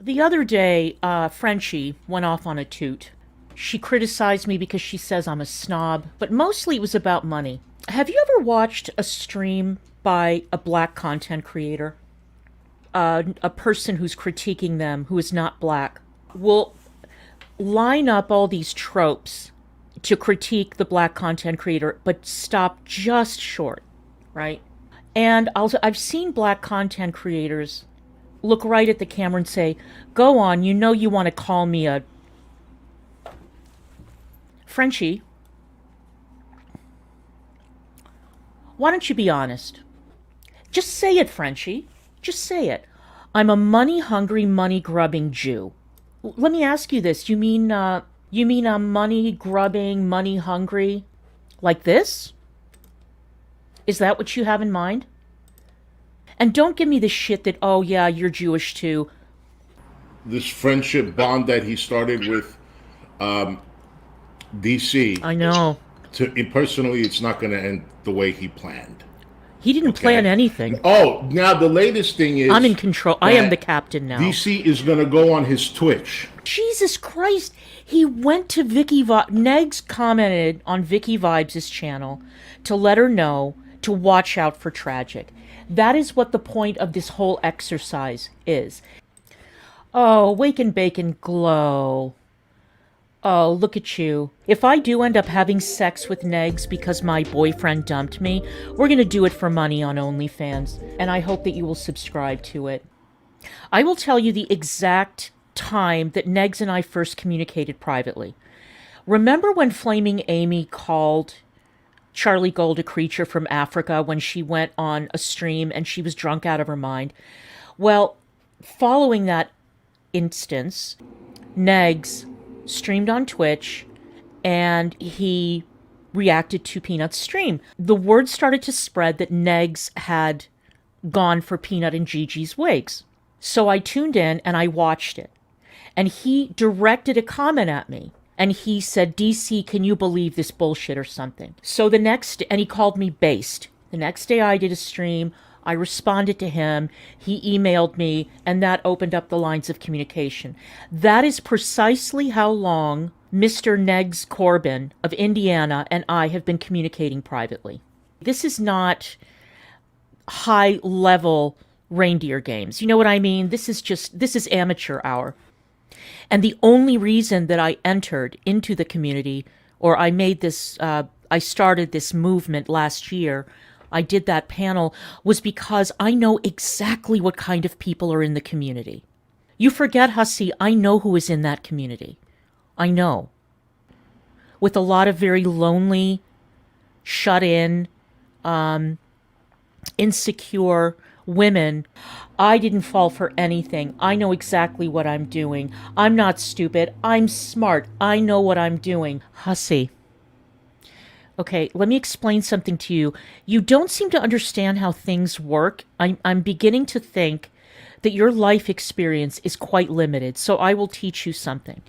The other day, Frenchie went off on a toot. She criticized me because she says I'm a snob, but mostly it was about money. Have you ever watched a stream by a black content creator? A person who's critiquing them who is not black will line up all these tropes to critique the black content creator, but stop just short, right? And I've seen black content creators look right at the camera and say, "Go on, you know you want to call me a..." Frenchie, why don't you be honest? Just say it, Frenchie. Just say it. I'm a money-hungry, money-grubbing Jew. Let me ask you this. You mean I'm money-grubbing, money-hungry? Like this? Is that what you have in mind? And don't give me the shit that, oh yeah, you're Jewish too. This friendship bond that he started with DC, I know. personally, it's not going to end the way he planned. He didn't plan Okay. anything. Oh, now the latest thing is I'm in control. I am the that captain now. DC is going to go on his Twitch. Jesus Christ. He went to Negs commented on Vicky Vibes' channel to let her know to watch out for Tragic. That is what the point of this whole exercise is. Oh, wake and bake and glow. Oh, look at you. If I do end up having sex with Negs because my boyfriend dumped me, we're going to do it for money on OnlyFans, and I hope that you will subscribe to it. I will tell you the exact time that Negs and I first communicated privately. Remember when Flaming Amy called Charlie Gold a creature from Africa when she went on a stream and she was drunk out of her mind? Well, following that instance, Negs streamed on Twitch and he reacted to Peanut's stream. The word started to spread that Negs had gone for Peanut and Gigi's wigs. So I tuned in and I watched it. And he directed a comment at me. And he said, "DC, can you believe this bullshit?" or something. So and he called me based. The next day I did a stream. I responded to him. He emailed me, and that opened up the lines of communication. That is precisely how long Mr. Negs Corbin of Indiana and I have been communicating privately. This is not high-level reindeer games. You know what I mean? This is amateur hour. And the only reason that I entered into the community, or I started this movement last year, I did that panel, was because I know exactly what kind of people are in the community. You forget, Hussy, I know who is in that community. I know. With a lot of very lonely, shut in, insecure women. I didn't fall for anything. I know exactly what I'm doing. I'm not stupid. I'm smart. I know what I'm doing. Hussy. Okay, let me explain something to you. You don't seem to understand how things work. I'm beginning to think that your life experience is quite limited, so I will teach you something.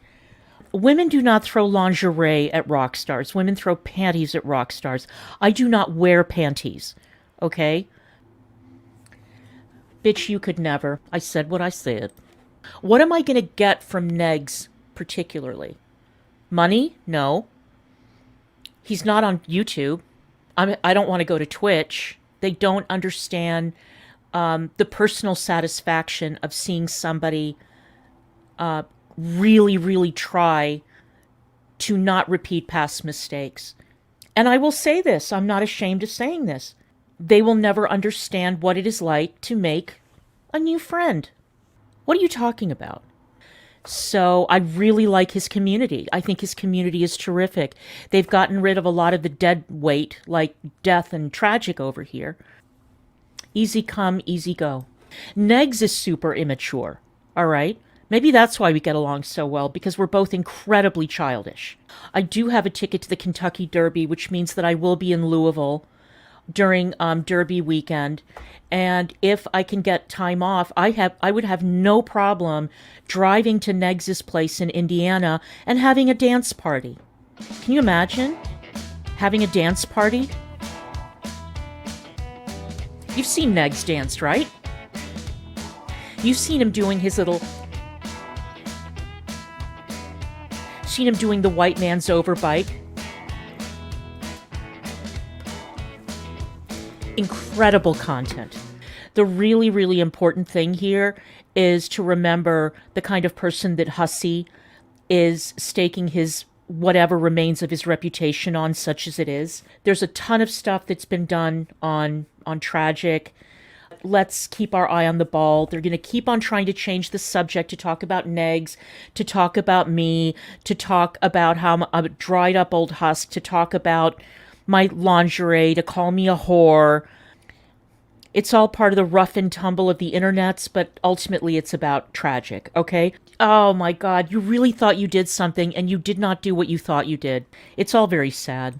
Women do not throw lingerie at rock stars. Women throw panties at rock stars. I do not wear panties, okay? Bitch, you could never. I said what I said. What am I going to get from Negs particularly? Money? No. He's not on YouTube. I don't want to go to Twitch. They don't understand the personal satisfaction of seeing somebody really, really try to not repeat past mistakes. And I will say this. I'm not ashamed of saying this. They will never understand what it is like to make a new friend. What are you talking about? So I really like his community. I think his community is terrific. They've gotten rid of a lot of the dead weight, like Death and Tragic over here. Easy come, easy go. Negs is super immature, all right? Maybe that's why we get along so well, because we're both incredibly childish. I do have a ticket to the Kentucky Derby, which means that I will be in Louisville during Derby weekend. And if I can get time off, I would have no problem driving to Negs's place in Indiana and having a dance party. Can you imagine having a dance party? You've seen Negs dance, right? You've seen him doing his little seen him doing the white man's overbite? Incredible content. The really, really important thing here is to remember the kind of person that Hussey is staking his whatever remains of his reputation on, such as it is. There's a ton of stuff that's been done on Tragic. Let's keep our eye on the ball. They're going to keep on trying to change the subject, to talk about Negs, to talk about me, to talk about how I'm a dried up old husk, to talk about my lingerie, to call me a whore. It's all part of the rough and tumble of the internets, but ultimately it's about Tragic, okay? Oh my God, you really thought you did something and you did not do what you thought you did. It's all very sad.